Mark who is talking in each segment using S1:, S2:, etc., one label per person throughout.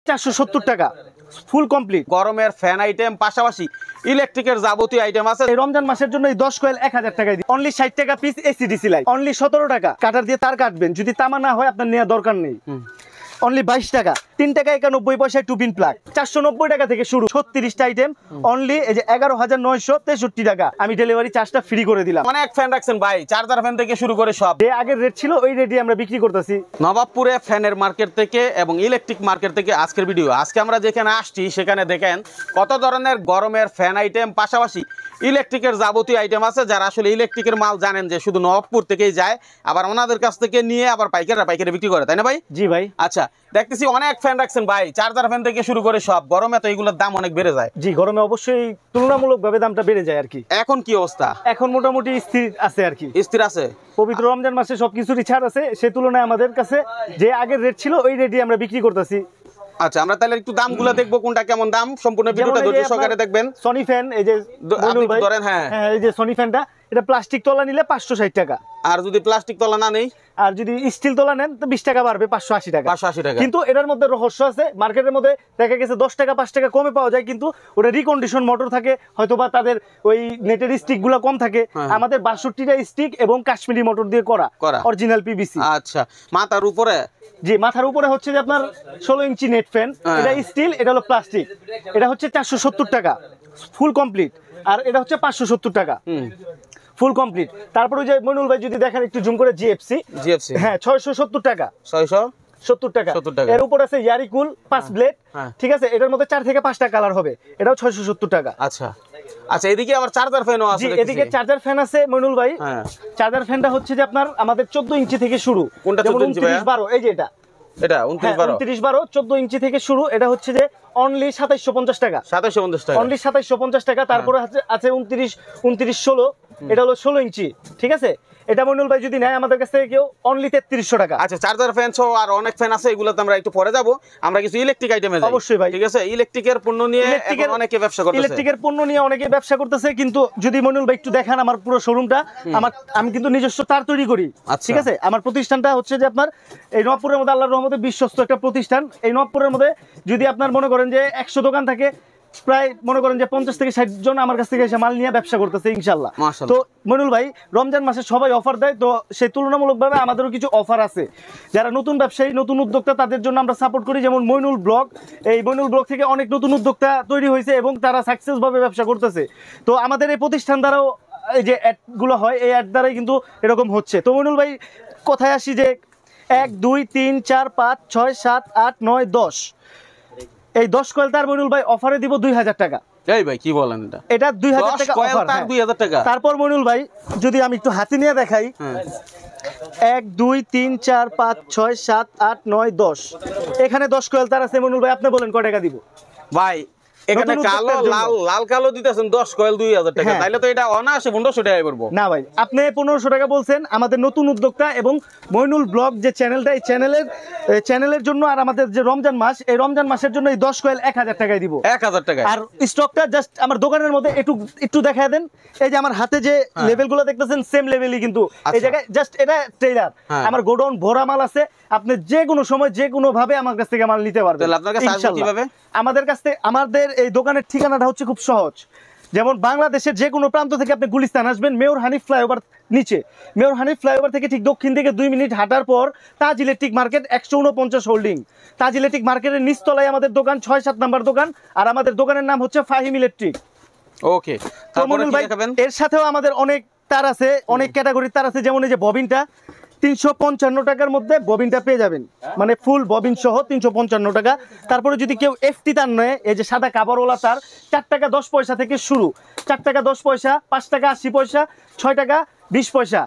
S1: 470 টাকা full complete.
S2: গরমের fan item পাশাপাশি ইলেকট্রিকের যাবতীয় আইটেম আছে।
S1: এই রমজান মাসের জন্য এই 10 কয়েল 1000 টাকায় দিই। অনলি 60 টাকা পিস এসিডিসি লাইট, অনলি 17 টাকা। কাটার দিয়ে তার কাটবেন, যদি তামা না হয় আপনার নেওয়ার দরকার নেই। অনলি 22 টাকা। 3 টাকা 91 পয়সায় 2 পিন প্লাগ। 490 টাকা থেকে শুরু 36টা আইটেম। অনলি এই যে 11,963 টাকা। আমি ডেলিভারি চার্জটা ফ্রি করে দিলাম।
S2: অনেক ফ্যান রাখছেন ভাই, চার্জার ফ্যান থেকে শুরু করে সব।
S1: যে আগের রেট ছিল ওই রেটই আমরা বিক্রি করতেছি।
S2: নবাবপুরে ফ্যানের মার্কেট থেকে এবং ইলেকট্রিক মার্কেট থেকে আজকের ভিডিও। আজকে আমরা যেখানে আসছি সেখানে দেখেন কত ধরনের গরমের ফ্যান আইটেম পাশাপাশি ইলেকট্রিকের যাবতীয় আইটেম আছে। যারা আসলে ইলেকট্রিকের মাল জানেন যে শুধু নবাবপুর থেকেই যায়, আবার ওনাদের কাছ থেকে নিয়ে আবার পাইকারি বিক্রি করে, তাই না ভাই?
S1: জি ভাই।
S2: আচ্ছা, দেখতেছি অনেক ফ্যান রাখছেন ভাই, চার্জার ফ্যান থেকে শুরু করে সব। গরমে তো এগুলোর দাম অনেক বেড়ে যায়।
S1: জি, গরমে অবশ্যই তুলনামূলকভাবে দামটা বেড়ে যায় আর কি।
S2: এখন কি অবস্থা?
S1: এখন মোটামুটি স্থির আছে আর কি।
S2: স্থির আছে।
S1: পবিত্র রমজান মাসে সবকিছুরই ছাড় আছে, সে তুলনায় আমাদের কাছে যে আগের রেট ছিল ওই রেটই আমরা বিক্রি করতেছি।
S2: আচ্ছা, আমরা তাহলে একটু দামগুলো দেখবো, কোনটা কেমন দাম। সম্পূর্ণ ভিডিওটা ধৈর্য সহকারে দেখবেন।
S1: সনি ফ্যান, এই যে
S2: ধরেন, হ্যাঁ
S1: এই যে সনি ফ্যানটা, এটা প্লাস্টিক তলা নিলে 560 টাকা।
S2: আর যদি প্লাস্টিক তলা না নেই,
S1: আর যদি স্টিল তলা নেন তো 20 টাকা বাড়বে, 580 টাকা।
S2: 580 টাকা।
S1: কিন্তু এটার মধ্যে রহস্য আছে। মার্কেটের মধ্যে দেখা গেছে 10 টাকা 5 টাকা কমে পাওয়া যায়, কিন্তু ওটা রিকন্ডিশন মোটর থাকে, হয়তোবা তাদের ওই নেটের স্টিক গুলো কম থাকে। আমাদের 62টা স্টিক এবং কাশ্মীরি মোটর দিয়ে করা অরিজিনাল পিভিসি।
S2: আচ্ছা, মাথার উপরে?
S1: জি, মাথার উপরে হচ্ছে যে আপনার 16 ইঞ্চি নেট ফ্যান। এটা স্টিল, এটা হলো প্লাস্টিক। এটা হচ্ছে 470 টাকা ফুল কমপ্লিট, আর এটা হচ্ছে 570 টাকা ফুল কমপ্লিট। তারপরে যে মইনুল ভাই যদি দেখেন একটু জুম করে, জিএফসি, হ্যাঁ 670 টাকা। 670 টাকা। এর উপর আছে ইয়ারিকুল 5 ব্লেড, ঠিক আছে। এটার মধ্যে 4 থেকে 5টা কালার হবে, এটাও 670 টাকা।
S2: আচ্ছা আচ্ছা, এদিকে আবার চার্জার ফ্যানও আছে।
S1: জি, এদিকে চার্জার ফ্যান আছে মইনুল ভাই। চার্জার ফ্যানটা হচ্ছে যে আপনার আমাদের 14 ইঞ্চি থেকে শুরু।
S2: কোনটা 14 ইঞ্চি ভাই?
S1: 29-12, এই যে এটা 29-12 14 ইঞ্চি থেকে শুরু। এটা হচ্ছে যে অনলি 2750 টাকা।
S2: 2750 টাকা,
S1: অনলি 2750 টাকা। তারপরে আছে 29-16, এটা হলো 16 ইঞ্চি, ঠিক আছে। এটা মইনুল ভাই যদি নেয় আমাদের কাছ থেকে কেউ, অনলি 3300 টাকা।
S2: আচ্ছা, চার্জার ফ্যান সহ আর অনেক ফ্যান আছে, এগুলোতে আমরা একটু পরে যাব। আমরা কিছু ইলেকট্রিক আইটেমে যাই।
S1: অবশ্যই ভাই,
S2: ঠিক আছে। ইলেকট্রিকের পণ্য নিয়ে এখন অনেকে ব্যবসা করতেছে।
S1: ইলেকট্রিকের পণ্য নিয়ে অনেকে ব্যবসা করতেছে, কিন্তু যদি মইনুল ভাই একটু দেখান আমার পুরো শোরুমটা, আমি কিন্তু নিজস্ব তার তৈরি করি, ঠিক আছে। আমার প্রতিষ্ঠানটা হচ্ছে যে আপনার এই নবাবপুরের মধ্যে আল্লাহর রহমতে বিশ্বস্ত একটা প্রতিষ্ঠান। এই নবাবপুরের মধ্যে যদি আপনার মনে করেন যে 100 দোকান থাকে, প্রায় মনে করেন যে 50 থেকে 60 জন আমার কাছ থেকে এসে মাল নিয়ে ব্যবসা করতেছে ইনশাআল্লাহ। তো মইনুল ভাই, রমজান মাসে সবাই অফার দেয়, তো সেই তুলনামূলকভাবে আমাদেরও কিছু অফার আছে। যারা নতুন ব্যবসায়ী, নতুন উদ্যোক্তা, তাদের জন্য আমরা সাপোর্ট করি। যেমন মইনুল ব্লগ, এই মইনুল ব্লগ থেকে অনেক নতুন উদ্যোক্তা তৈরি হয়েছে এবং তারা সাকসেসভাবে ব্যবসা করতেছে। তো আমাদের এই প্রতিষ্ঠান দ্বারাও এই যে অ্যাডগুলো হয়, এই অ্যাড দ্বারাই কিন্তু এরকম হচ্ছে। তো মইনুল ভাই, কোথায় আসি যে 1 2 3 4 5 6 7 8 9 10, এই 10 কয়েল তার মইনুল ভাই অফারে দিব 2000 টাকা।
S2: এই ভাই কি বলেন,
S1: এটা 2000 টাকা অফার,
S2: 2000 টাকা।
S1: তারপর মইনুল ভাই যদি আমি একটু হাতে নিয়ে দেখাই, 1 2 3 4 5 6 7 8 9 10, এখানে 10 কয়েল তার আছে মইনুল ভাই। আপনি বলেন কয় টাকা দিব
S2: ভাই? এখানে কালো লাল কালো দিতেছেন 10 কয়েল 2000 টাকা, তাইলে তো এটা অনায়াসে 1500 টাকায় পড়বো।
S1: না ভাই, আপনি 1500 টাকা বলছেন। আমাদের নতুন উদ্যোক্তা এবং মইনুল ব্লগ যে চ্যানেলটা, এই চ্যানেলের জন্য আর আমাদের যে রমজান মাস, এই রমজান মাসের জন্য এই 10 কয়েল 1000 টাকায় দিব।
S2: 1000 টাকা। আর
S1: স্টকটা জাস্ট আমার দোকানের মধ্যে একটু দেখায় দেন। এই যে আমার হাতে যে লেভেলগুলো দেখতেছেন, সেম লেভেলই কিন্তু এই জায়গায়, জাস্ট এটা ট্রেলার। আমার গোডাউন ভরা মাল আছে, আপনি যে কোনো সময় যে কোনো ভাবে আমার কাছ থেকে মাল নিতে পারবেন।
S2: আপনার কাছে আসবে কিভাবে?
S1: আমাদের কাছ থেকে, আমাদের এই দোকানের ঠিকানাটা হচ্ছে খুব সহজ। যেমন বাংলাদেশের যে কোনো প্রান্ত থেকে আপনি গুলিস্তান আসবেন, মেয়র হানিফ ফ্লাইওভার নিচে, মেয়র হানিফ ফ্লাইওভার থেকে ঠিক দক্ষিণ দিকে 2 মিনিট হাঁটার পর তাজ ইলেকট্রিক মার্কেট 149 হোল্ডিং। তাজ ইলেকট্রিক মার্কেটের নিচতলায় আমাদের দোকান, 6-7 নাম্বার দোকান। আর আমাদের দোকানের নাম হচ্ছে ফাহিম ইলেকট্রিক।
S2: ওকে,
S1: এর সাথেও আমাদের অনেক তার আছে, অনেক ক্যাটাগরির তার আছে। যেমন এই যে ববিনটা 355 টাকার মধ্যে ববিনটা পেয়ে যাবেন, মানে ফুল ববিন সহ 355 টাকা। তারপরে যদি কেউ এফটি তার নয়, এই যে সাদা কাভারওয়ালা তার, 4 টাকা 10 পয়সা থেকে শুরু। 4 টাকা 10 পয়সা, 5 টাকা 80 পয়সা, 6 টাকা 20 পয়সা।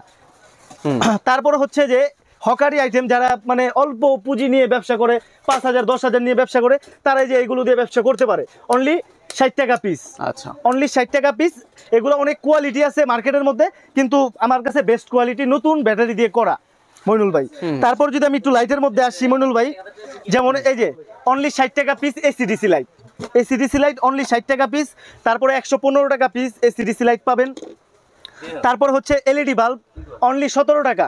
S1: তারপরে হচ্ছে যে হকারি আইটেম, যারা মানে অল্প পুঁজি নিয়ে ব্যবসা করে, 5000 10,000 নিয়ে ব্যবসা করে, তারাই যে এগুলো দিয়ে ব্যবসা করতে পারে। অনলি 60 টাকা পিস। আচ্ছা, অনলি 60 টাকা পিস। এগুলো অনেক কোয়ালিটি আছে মার্কেটের মধ্যে, কিন্তু আমার কাছে বেস্ট কোয়ালিটি, নতুন ব্যাটারি দিয়ে করা মইনুল ভাই। তারপর যদি আমি একটু লাইটের মধ্যে আসি মইনুল ভাই, যেমন এই যে অনলি 60 টাকা piece AC DC light, AC DC light only 60 টাকা পিস। তারপরে 115 টাকা পিস এসিডিসি লাইট পাবেন। তারপর হচ্ছে এলইডি বাল্ব অনলি 17 টাকা,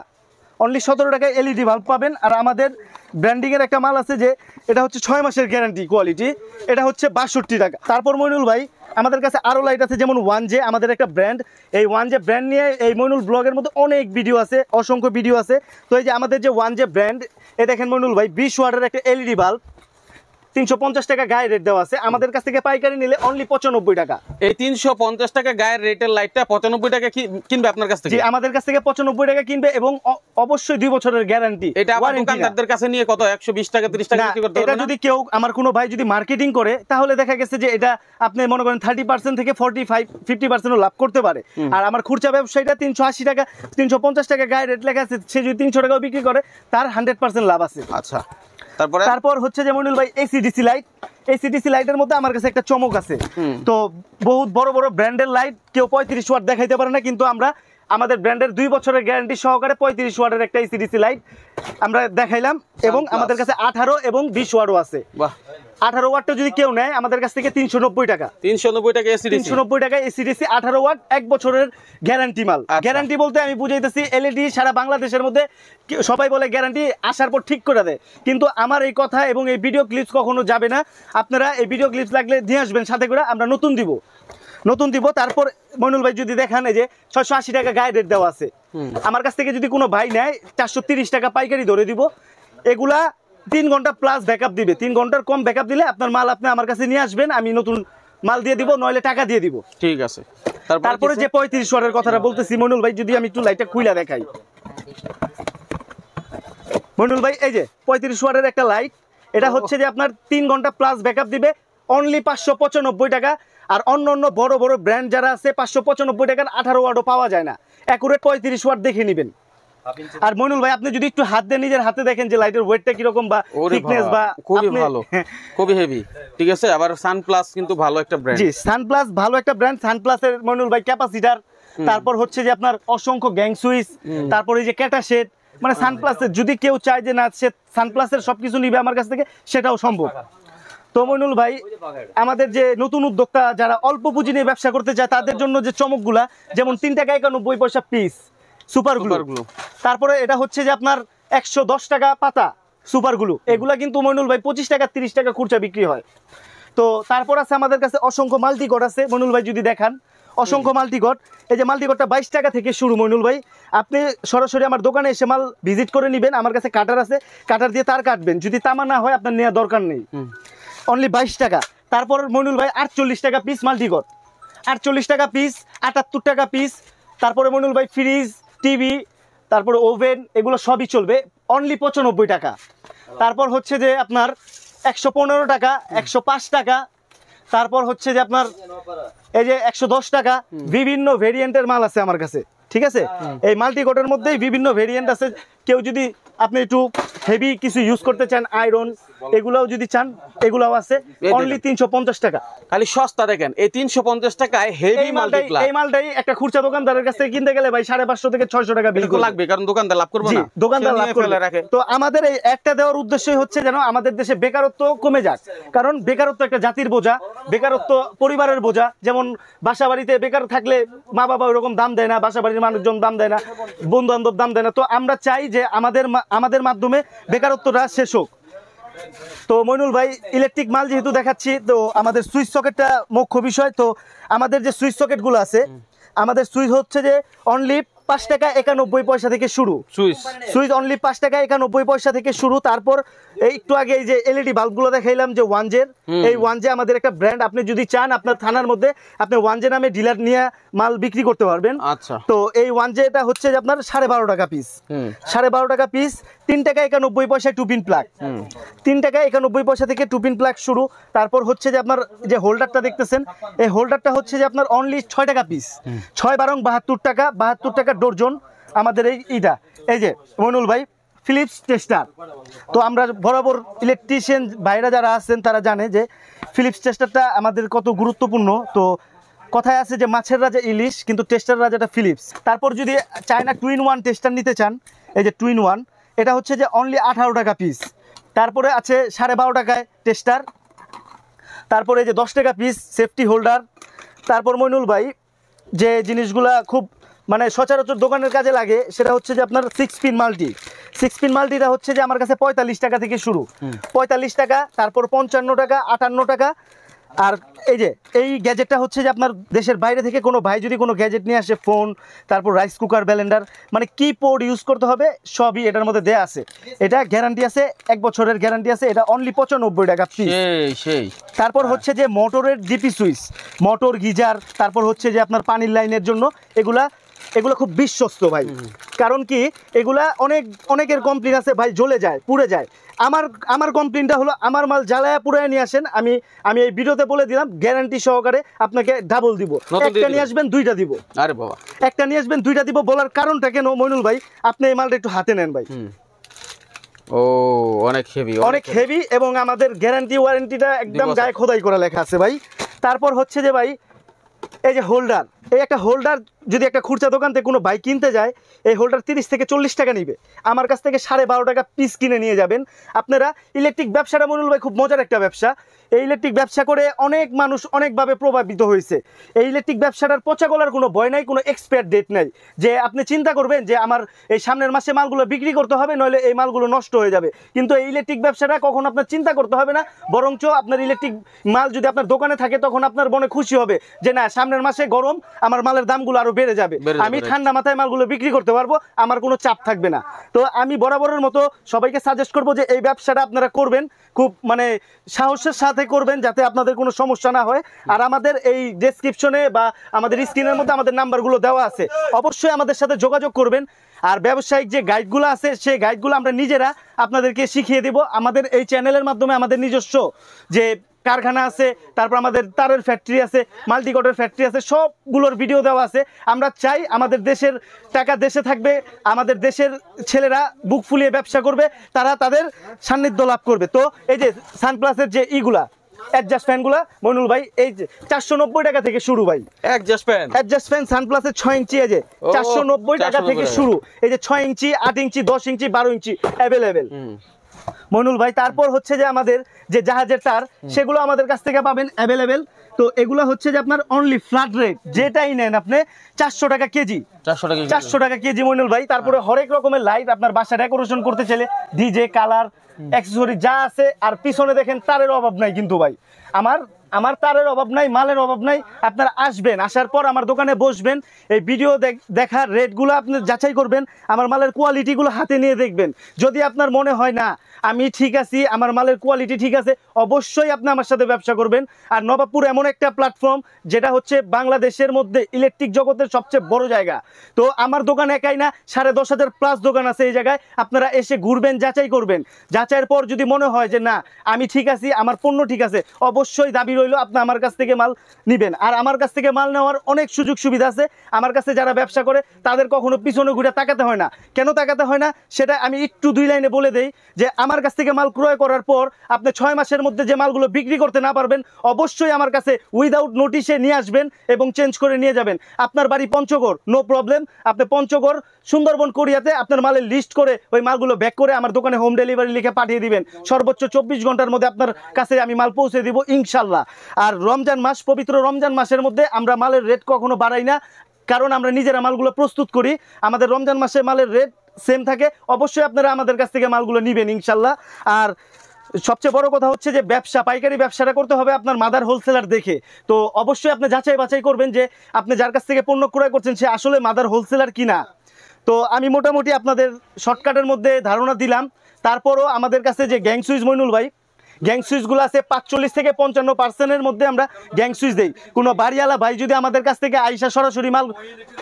S1: অনলি 17 টাকায় এলইডি বাল্ব পাবেন। আর আমাদের ব্র্যান্ডিং এর একটা মাল আছে যে এটা হচ্ছে 6 মাসের গ্যারান্টি কোয়ালিটি, এটা হচ্ছে 62 টাকা। তারপর মইনুল ভাই আমাদের কাছে আরো লাইট আছে, যেমন 1J আমাদের একটা ব্র্যান্ড, এই 1J ব্র্যান্ড নিয়ে এই মইনুল ব্লগের মধ্যে অনেক ভিডিও আছে, অসংখ্য ভিডিও আছে। তো এই যে আমাদের যে 1J ব্র্যান্ড, এ দেখেন মইনুল ভাই 20 ওয়াটের একটা এলইডি বাল্ব, 350 টাকা গায়ে রেট দেওয়া আছে। আমাদের কাছ থেকে পাইকারি নিলে অনলি 95 টাকা।
S2: এই 350 টাকা গায়ের রেটের লাইটটা 95 টাকা কিনবে আপনার কাছ থেকে?
S1: জি, আমাদের কাছ থেকে 95 টাকা কিনবে এবং অবশ্যই 2 বছরের গ্যারান্টি।
S2: এটা আবার দোকানদারদের কাছে নিয়ে কত 120 টাকা 30 টাকা বিক্রি করতে পারবে?
S1: এটা যদি কেউ আমার কোনো ভাই যদি মার্কেটিং করে, তাহলে দেখা গেছে যে এটা আপনি মনে করেন 30% থেকে 45-50% লাভ করতে পারে। আর আমার খুচরা ব্যবসায়ীটা 380 টাকা 350 টাকা গায়ে রেট লেখা আছে, সে যদি 300 টাকাও বিক্রি করে তার 100% লাভ আছে।
S2: আচ্ছা, তারপর
S1: হচ্ছে যে মইনুল ভাই এসিডিসি লাইট। এসিডিসি লাইটের মধ্যে আমার কাছে একটা চমক আছে। তো বহুত বড় বড় ব্র্যান্ডের লাইট কেউ 35 ওয়াট দেখাইতে পারে না, কিন্তু আমরা আমাদের ব্র্যান্ডের 2 বছরের গ্যারান্টি সহকারে 35 ওয়াটের একটা এসিডিসি লাইট আমরা দেখাইলাম। এবং আমাদের কাছে 18 এবং 20 ওয়াটও আছে।
S2: বাহ,
S1: 18 ওয়াটটা যদি কেউ নেয় আমাদের কাছ থেকে 390 টাকা।
S2: 390 টাকা এসিডিসি,
S1: 390 টাকা এসিডিসি 18 ওয়াট, 1 বছরের গ্যারান্টি মাল। গ্যারান্টি বলতে আমি বুঝাইতেছি এলইডি সারা বাংলাদেশের মধ্যে সবাই বলে গ্যারান্টি আসার পর ঠিক করে দেয়, কিন্তু আমার এই কথা এবং এই ভিডিও ক্লিপস কখনো যাবে না। আপনারা এই ভিডিও ক্লিপস লাগলে দিয়ে আসবেন সাথে করে, আমরা নতুন দিব। তারপর মইনুল ভাই যদি দেখান, এই যে 680 টাকা গায়ে রেট দেওয়া আছে। আমার কাছ থেকে যদি কোনো ভাই নেয় 430 টাকা পাইকারি ধরে দিব। এগুলা 3 ঘন্টা প্লাস ব্যাকআপ দিবে, 3 ঘন্টার কম ব্যাকআপ দিলে আপনার মাল আপনি আমার কাছে নিয়ে আসবেন, আমি নতুন মাল দিয়ে দিব, নইলে টাকা দিয়ে দিব।
S2: ঠিক আছে।
S1: তারপরে যে 35 ওয়াটের কথাটা বলতেছি মইনুল ভাই, যদি আমি একটু লাইটটা খুইলা দেখাই মইনুল ভাই, এই যে 35 ওয়াটের একটা লাইট, এটা হচ্ছে যে আপনার 3 ঘন্টা প্লাস ব্যাকআপ দিবে, অনলি 595 টাকা। আর অন্য বড় বড় ব্র্যান্ড যারা আছে 595 টাকার 18 ওয়াটও পাওয়া যায় না, অ্যাকুরেট 35 ওয়াট দেখে নেবেন। আর মইনুল ভাই আপনি যদি একটু হাত দিয়ে নিজের হাতে দেখেন যে লাইটের ওয়েটটা কিরকম বা থিকনেস বা
S2: খুবই ভালো, খুবই হেভি। ঠিক আছে। আবার সানপ্লাস কিন্তু ভালো একটা ব্র্যান্ড।
S1: জি, সানপ্লাস ভালো একটা ব্র্যান্ড। সানপ্লাসের মইনুল ভাই ক্যাপাসিটার, তারপর হচ্ছে যে আপনার অসংখ্য গ্যাং সুইচ, তারপর এই যে ক্যাটাশেট, মানে সানপ্লাসের যদি কেউ চায় যে না সে সানপ্লাসের সবকিছু নিবে আমার কাছ থেকে, সেটাও সম্ভব। তো মইনুল ভাই আমাদের যে নতুন উদ্যোক্তা যারা অল্প পুঁজি নিয়ে ব্যবসা করতে চায় তাদের জন্য যে চমকগুলা, যেমন 3 টাকা 91 পয়সা পিস সুপার গ্লু। তারপরে এটা হচ্ছে যে আপনার 110 টাকা পাতা সুপার গ্লু। এগুলা কিন্তু মইনুল ভাই 25 টাকা 30 টাকা খুচরা বিক্রি হয়। তো তারপর আছে আমাদের কাছে অসংখ্য মাল্টিকট আছে মইনুল ভাই, যদি দেখান অসংখ্য মাল্টিকট। এই যে মাল্টিকটটা 22 টাকা থেকে শুরু মইনুল ভাই, আপনি সরাসরি আমার দোকানে এসে মাল ভিজিট করে নেবেন। আমার কাছে কাটার আছে, কাটার দিয়ে তার কাটবেন, যদি তামা না হয় আপনার নেওয়ার দরকার নেই, অনলি 22 টাকা। তারপর মইনুল ভাই 48 টাকা পিস মাল্টিকট, 48 টাকা পিস, 78 টাকা পিস। তারপরে মইনুল ভাই ফ্রিজ, টিভি, তারপরে ওভেন, এগুলো সবই চলবে, অনলি 95 টাকা। তারপর হচ্ছে যে আপনার 115 টাকা, 105 টাকা। তারপর হচ্ছে যে আপনার এই যে 110 টাকা। বিভিন্ন ভেরিয়েন্টের মাল আছে আমার কাছে, ঠিক আছে। এই মাল্টিকটের মধ্যেই বিভিন্ন ভেরিয়েন্ট আছে। কেউ যদি আপনি একটু হেভি কিছু ইউজ করতে চান, আয়রন এগুলাও যদি চান, এগুলাও আছে, অনলি 350 টাকা।
S2: খালি সস্তা দেখেন, এই 350 টাকায় হেভি মাল্টিপ্লাই।
S1: এই মালটাই একটা খুচরা দোকানদারের কাছ থেকে কিনতে গেলে ভাই 550 থেকে 600 টাকা বিল
S2: লাগবে, কারণ দোকানদার লাভ করবে না।
S1: দোকানদার লাভ করে রাখে। তো আমাদের এই একটা দেওয়ার উদ্দেশ্যই হচ্ছে যেন আমাদের দেশে বেকারত্ব কমে যাক, কারণ বেকারত্ব একটা জাতির বোঝা, বেকারত্ব পরিবারের বোঝা। যেমন বাসা বাড়িতে বেকার থাকলে মা বাবা ওরকম দাম দেয় না, বাসা বাড়ির মানুষজন দাম দেয় না, বন্ধু বান্ধব দাম দেয় না। তো আমরা চাই যে আমাদের মাধ্যমে বেকারত্বটা শেষ হোক। তো মইনুল ভাই ইলেকট্রিক মাল যেহেতু দেখাচ্ছি, তো আমাদের সুইচ সকেটটা মুখ্য বিষয়। তো আমাদের যে সুইচ সকেটগুলো আছে, আমাদের সুইচ হচ্ছে যে অনলি 5 টাকা 91 পয়সা থেকে শুরু। সুইচ অনলি 5 টাকা 91 পয়সা থেকে শুরু। তারপর একটু আগে এই যে এলইডি বাল্বগুলো দেখাইলাম যে 1J, এই 1J আমাদের একটা ব্র্যান্ড। আপনি যদি চান আপনার থানার মধ্যে আপনি 1J নামে ডিলার নিয়ে মাল বিক্রি করতে পারবেন।
S2: আচ্ছা।
S1: তো এই 1J এটা হচ্ছে যে আপনার 12.5 টাকা পিস, 12.5 টাকা পিস। 3 টাকা 91 পয়সায় 2 পিন প্লাগ, 3 টাকা 91 পয়সা থেকে 2 পিন প্লাগ শুরু। তারপর হচ্ছে যে আপনার যে হোল্ডারটা দেখতেছেন, এই হোল্ডারটা হচ্ছে যে আপনার অনলি 6 টাকা পিস, 6 72 টাকা, 72 টাকা ডর্জন আমাদের এইটা। এই যে মইনুল ভাই ফিলিপস টেস্টার। তো আমরা বরাবর ইলেকট্রিশিয়ান ভাইরা যারা আছেন তারা জানে যে ফিলিপস টেস্টারটা আমাদের কত গুরুত্বপূর্ণ। তো কথায় আছে যে মাছের রাজা ইলিশ, কিন্তু টেস্টার রাজাটা ফিলিপস। তারপর যদি চায়না 2-in-1 টেস্টার নিতে চান, এই যে 2-in-1, এটা হচ্ছে যে অনলি 18 টাকা পিস। তারপরে আছে 12.5 টাকায় টেস্টার। তারপরে এই যে 10 টাকা পিস সেফটি হোল্ডার। তারপর মইনুল ভাই যে জিনিসগুলা খুব মানে সচরাচর দোকানের কাজে লাগে, সেটা হচ্ছে যে আপনার 6 পিন মাল্টি। 6 পিন মাল্টিটা হচ্ছে যে আমার কাছে 45 টাকা থেকে শুরু, 45 টাকা, তারপর 55 টাকা, 58 টাকা। আর এই যে এই গ্যাজেটটা হচ্ছে যে আপনার দেশের বাইরে থেকে কোনো ভাই যদি কোনো গ্যাজেট নিয়ে আসে, ফোন, তারপর রাইস কুকার, ব্লেন্ডার, মানে কি পোর্ট ইউজ করতে হবে সবই এটার মধ্যে দেয়া আছে। এটা গ্যারান্টি আছে, 1 বছরের গ্যারান্টি আছে। এটা অনলি 95 টাকা পিস।
S2: সেই
S1: তারপর হচ্ছে যে মোটরের জিপি সুইচ, মোটর, গিজার, তারপর হচ্ছে যে আপনার পানির লাইনের জন্য এগুলো খুব বিশ্বস্ত ভাই। কারণ কি এগুলা অনেকের কমপ্লেন আছে ভাই, জ্বলে যায়, পুড়ে যায়। আমার কমপ্লেনটা হলো আমার মাল জ্বালায়া পুড়ায় নিয়ে আসেন, আমি এই ভিডিওতে বলে দিলাম গ্যারান্টি সহকারে আপনাকে ডাবল দিব। একটা নিয়ে আসবেন, 2টা দিব।
S2: আরে বাবা,
S1: একটা নিয়ে আসবেন, 2টা দিব। বলার কারণটা কেন মইনুল ভাই, আপনি এই মালটা একটু হাতে নেন ভাই।
S2: ও অনেক হেভি
S1: এবং আমাদের গ্যারান্টি ওয়ারেন্টিটা একদম গায়ে খোদাই করা লেখা আছে ভাই। তারপর হচ্ছে যে ভাই এই যে হোল্ডার, এই একটা হোল্ডার যদি একটা খুচরা দোকান থেকে কোনো বাইক কিনতে যায়, এই হোল্ডার 30 থেকে 40 টাকা নিবে, আমার কাছ থেকে 12.5 টাকা পিস কিনে নিয়ে যাবেন আপনারা। ইলেকট্রিক ব্যবসাটা মনুল ভাই খুব মজার একটা ব্যবসা। এই ইলেকট্রিক ব্যবসা করে অনেক মানুষ অনেকভাবে প্রভাবিত হয়েছে। এই ইলেকট্রিক ব্যবসাটার পচা গলার কোনো ভয় নাই, কোনো এক্সপায়ার ডেট নাই, যে আপনি চিন্তা করবেন যে আমার এই সামনের মাসে মালগুলো বিক্রি করতে হবে, নইলে এই মালগুলো নষ্ট হয়ে যাবে। কিন্তু এই ইলেকট্রিক ব্যবসাটা কখন আপনার চিন্তা করতে হবে না, বরঞ্চ আপনার ইলেকট্রিক মাল যদি আপনার দোকানে থাকে তখন আপনার মনে খুশি হবে যে না, সামনের মাসে গরম, আমার মালের দামগুলো আরো বেড়ে যাবে, আমি ঠান্ডা মাথায় মালগুলো বিক্রি করতে পারবো, আমার কোনো চাপ থাকবে না। তো আমি বরাবরের মতো সবাইকে সাজেস্ট করবো যে এই ব্যবসাটা আপনারা করবেন, খুব মানে সাহসের সাথে করবেন, যাতে আপনাদের কোনো সমস্যা না হয়। আর আমাদের এই ডেসক্রিপশনে বা আমাদের স্ক্রিনের মধ্যে আমাদের নাম্বারগুলো দেওয়া আছে, অবশ্যই আমাদের সাথে যোগাযোগ করবেন। আর ব্যবসায়িক যে গাইডগুলো আছে, সেই গাইডগুলো আমরা নিজেরা আপনাদেরকে শিখিয়ে দেব। আমাদের এই চ্যানেলের মাধ্যমে আমাদের নিজস্ব যে কারখানা আছে, তারপর আমাদের তারের ফ্যাক্টরি আছে, মাল্টিকটের ফ্যাক্টরি আছে, সবগুলোর ভিডিও দেওয়া আছে। আমরা চাই আমাদের দেশের টাকা দেশে থাকবে, আমাদের দেশের ছেলেরা বুক ফুলিয়ে ব্যবসা করবে, তারা তাদের সান্নিধ্য লাভ করবে। তো এই যে সানপ্লাসের যে ইগুলা অ্যাডজাস্ট ফ্যানগুলা মইনুল ভাই, এই যে 490 টাকা থেকে শুরু ভাই। অ্যাডজাস্ট ফ্যান সানপ্লাসের 6 ইঞ্চি, এই যে 490 টাকা থেকে শুরু। এই যে 6 ইঞ্চি, 8 ইঞ্চি, 10 ইঞ্চি, 12 ইঞ্চি অ্যাভেলেবেল মইনুল ভাই। তারপর হচ্ছে যে আমাদের যে জাহাজের তার, সেগুলো আমাদের কাছ থেকে পাবেন অ্যাভেলেবেল। তো এগুলো হচ্ছে যে আপনার অনলি ফ্ল্যাট রেট, যেটাই নেন আপনি 400 টাকা কেজি, 400 টাকা কেজি মইনুল ভাই। তারপরে হরেক রকমের লাইট আপনার বাসা ডেকোরেশন করতে চাইলে, ডিজে, কালার, অ্যাকসেসরি যা আছে। আর পিছনে দেখেন তারের অভাব নাই কিন্তু ভাই, আমার তারের অভাব নাই, মালের অভাব নাই। আপনারা আসবেন, আসার পর আমার দোকানে বসবেন, এই ভিডিও দেখার রেটগুলো আপনি যাচাই করবেন, আমার মালের কোয়ালিটিগুলো হাতে নিয়ে দেখবেন। যদি আপনার মনে হয় না আমি ঠিক আছি, আমার মালের কোয়ালিটি ঠিক আছে, অবশ্যই আপনি আমার সাথে ব্যবসা করবেন। আর নবাবপুর এমন একটা প্ল্যাটফর্ম, যেটা হচ্ছে বাংলাদেশের মধ্যে ইলেকট্রিক জগতের সবচেয়ে বড় জায়গা। তো আমার দোকান একাই না, 10,500 প্লাস দোকান আছে এই জায়গায়। আপনারা এসে ঘুরবেন, যাচাই করবেন। যাচাইয়ের পর যদি মনে হয় যে না আমি ঠিক আছি, আমার পণ্য ঠিক আছে, অবশ্যই দাবি রইল আপনি আমার কাছ থেকে মাল নেবেন। আর আমার কাছ থেকে মাল নেওয়ার অনেক সুযোগ সুবিধা আছে। আমার কাছে যারা ব্যবসা করে তাদের কখনো পিছনে ঘুরে তাকাতে হয় না। কেন তাকাতে হয় না সেটা আমি একটু 2 লাইনে বলে দেই, যে আমার কাছ থেকে মাল ক্রয় করার পর আপনি 6 মাসের মধ্যে যে মালগুলো বিক্রি করতে না পারবেন, অবশ্যই আমার কাছে উইদাউট নোটিশে নিয়ে আসবেন এবং চেঞ্জ করে নিয়ে যাবেন। আপনার বাড়ি পঞ্চগড়, নো প্রবলেম, আপনি পঞ্চগড়, সুন্দরবন, কোরিয়াতে আপনার মালের লিস্ট করে ওই মালগুলো ব্যাক করে আমার দোকানে হোম ডেলিভারি লিখে পাঠিয়ে দিবেন। সর্বোচ্চ 24 ঘন্টার মধ্যে আপনার কাছে আমি মাল পৌঁছে দিব ইনশাল্লাহ। আর রমজান মাস, পবিত্র রমজান মাসের মধ্যে আমরা মালের রেট কখনো বাড়াই না, কারণ আমরা নিজেরা মালগুলো প্রস্তুত করি। আমাদের রমজান মাসে মালের রেট সেম থাকে। অবশ্যই আপনারা আমাদের কাছ থেকে মালগুলো নেবেন ইনশাল্লাহ। আর সবচেয়ে বড় কথা হচ্ছে যে ব্যবসা, পাইকারি ব্যবসাটা করতে হবে আপনার মাদার হোলসেলার দেখে। তো অবশ্যই আপনি যাচাই বাছাই করবেন যে আপনি যার কাছ থেকে পণ্য ক্রয় করছেন সে আসলে মাদার হোলসেলার কিনা। তো আমি মোটামুটি আপনাদের শর্টকাটের মধ্যে ধারণা দিলাম। তারপরও আমাদের কাছে যে গ্যাং সুইচ মইনুল ভাই, গ্যাং সুইচগুলো আছে 45 থেকে 55% মধ্যে আমরা গ্যাং সুইচ দেই। কোনো বাড়িওয়ালা ভাই যদি আমাদের কাছ থেকে আইসা সরাসরি মাল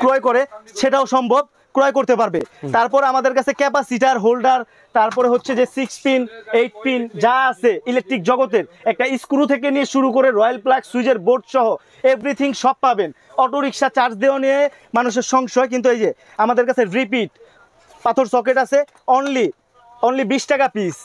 S1: ক্রয় করে, সেটাও সম্ভব, ক্রয় করতে পারবে। তারপর আমাদের কাছে ক্যাপাসিটার, হোল্ডার, তারপরে হচ্ছে যে 6 পিন, 8 পিন যা আছে ইলেকট্রিক জগতের, একটা স্ক্রু থেকে নিয়ে শুরু করে রয়্যাল প্লাগ, সুইচের বোর্ড সহ এভরিথিং সব পাবেন। অটোরিকশা চার্জ দেওয়া নিয়ে মানুষের সংশয়, কিন্তু এই যে আমাদের কাছে রিপিট পাথর সকেট আছে অনলি 20 টাকা পিস।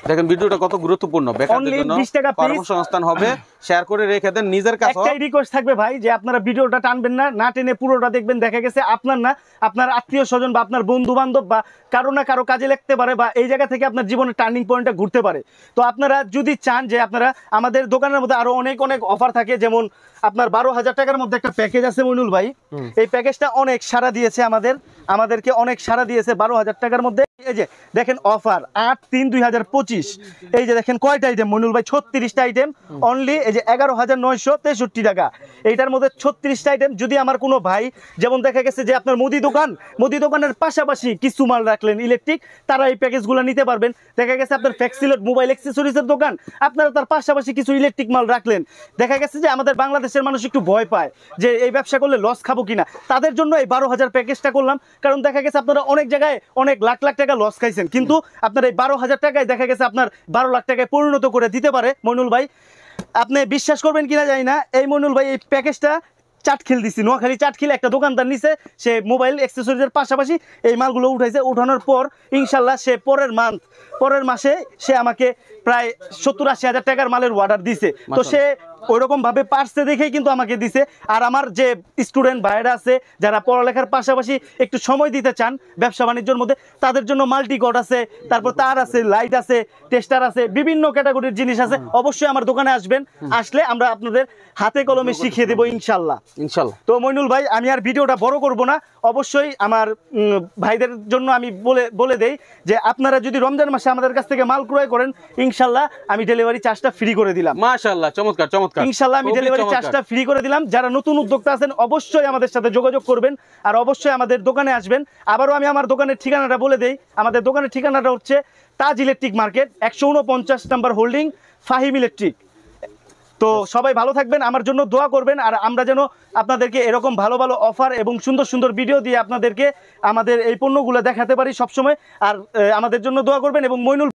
S2: দেখেন ভিডিওটা কত গুরুত্বপূর্ণ, বেকারদের
S1: Only
S2: জন্য
S1: 20 টাকা piece।
S2: কর্মসংস্থান হবে, শেয়ার করে রেখে দেন নিজের কাছে।
S1: একটাই রিকোয়েস্ট থাকবে ভাই যে আপনারা ভিডিওটা টানবেন না, না টেনে পুরোটা দেখবেন। দেখা গেছে আপনার না, আপনার আত্মীয় স্বজন বা আপনার বন্ধু বান্ধব বা কারো না কারো কাজে লাগতে পারে, বা এই জায়গা থেকে আপনার জীবনের টার্নিং পয়েন্টটা ঘুরতে পারে। তো আপনারা যদি চান যে আপনারা আমাদের দোকানের মধ্যে আরো অনেক অনেক অফার থাকে, যেমন আপনার 12,000 টাকার মধ্যে একটা প্যাকেজ আছে মইনুল ভাই। এই প্যাকেজটা অনেক সাড়া দিয়েছে, আমাদেরকে অনেক সাড়া দিয়েছে। 12,000 টাকার মধ্যে এই যে দেখেন অফার 8/3/2025। এই যে দেখেন কয়টা আইটেম মইনুল ভাই, 36টা আইটেম অনলি। এই যে 11,963 টাকা। এইটার মধ্যে 36টা আইটেম। যদি আমার কোনো ভাই, যেমন দেখা গেছে যে আপনার মুদি দোকানের পাশাপাশি কিছু মাল রাখলেন ইলেকট্রিক, তারা এই প্যাকেজগুলো নিতে পারবেন। দেখা গেছে আপনার ফ্যাক্সিলেট মোবাইল অ্যাক্সেসরিজের দোকান, আপনারা তার পাশাপাশি কিছু ইলেকট্রিক মাল রাখলেন। দেখা গেছে যে আমাদের বাংলাদেশের মানুষ একটু ভয় পায় যে এই ব্যবসা করলে লস খাবো কিনা, তাদের জন্য এই 12,000 প্যাকেজটা করলাম। কারণ দেখা গেছে আপনারা অনেক জায়গায় অনেক লাখ লাখ টাকা লস খাইছেন, কিন্তু আপনার এই 12,000 টাকায় দেখা গেছে আপনার 12 লাখ টাকায় পরিণত করে দিতে পারে মইনুল ভাই। আপনি বিশ্বাস করবেন কিনা জানি না, এই মইনুল ভাই এই প্যাকেজটা চাটখিল দিছি, নোয়াখালী চাটখিল একটা দোকানদার নিছে, সে মোবাইল অ্যাক্সেসরিজের পাশাপাশি এই মালগুলো উঠাইছে। উঠানোর পর ইনশাল্লাহ সে পরের মাসে সে আমাকে প্রায় 70-80 হাজার টাকার মালের অর্ডার দিছে। তো সে ওইরকম ভাবে পারছে দেখেই কিন্তু আমাকে দিছে। আর আমার যে স্টুডেন্ট ভাইরা আছে যারা পড়ালেখার পাশাপাশি একটু সময় দিতে চান ব্যবসা বাণিজ্যের মধ্যে, তাদের জন্য মাল্টি কট আছে, তারপর তার আছে, লাইট আছে, টেস্টার আছে, বিভিন্ন ক্যাটাগরির জিনিস আছে। অবশ্যই আমার দোকানে আসবেন, আসলে আমরা আপনাদের হাতে কলমে শিখিয়ে দেবো ইনশাল্লাহ।
S2: ইনশাল্লাহ।
S1: তো মইনুল ভাই আমি আর ভিডিওটা বড় করব না, অবশ্যই আমার ভাইদের জন্য আমি বলে দেই যে আপনারা যদি রমজান মাসে আমাদের কাছ থেকে মাল ক্রয় করেন, ইনশাল্লাহ আমি ডেলিভারি চার্জটা ফ্রি করে দিলাম।
S2: মাশাআল্লাহ, চমৎকার চমৎকার।
S1: ইনশাল্লাহ আমি ডেলিভারি চার্জটা ফ্রি করে দিলাম। যারা নতুন উদ্যোক্তা আছেন অবশ্যই আমাদের সাথে যোগাযোগ করবেন, আর অবশ্যই আমাদের দোকানে আসবেন। আবারও আমি আমার দোকানের ঠিকানাটা বলে দেই। আমাদের দোকানের ঠিকানাটা হচ্ছে Taj electric market, 149 number holding, Fahim electric. তো সবাই ভালো থাকবেন, আমার জন্য দোয়া করবেন, আর আমরা যেন আপনাদেরকে এরকম ভালো ভালো অফার এবং সুন্দর সুন্দর ভিডিও দিয়ে আপনাদেরকে আমাদের এই পণ্যগুলো দেখাতে পারি সবসময়। আর আমাদের জন্য দোয়া করবেন, এবং মইনুল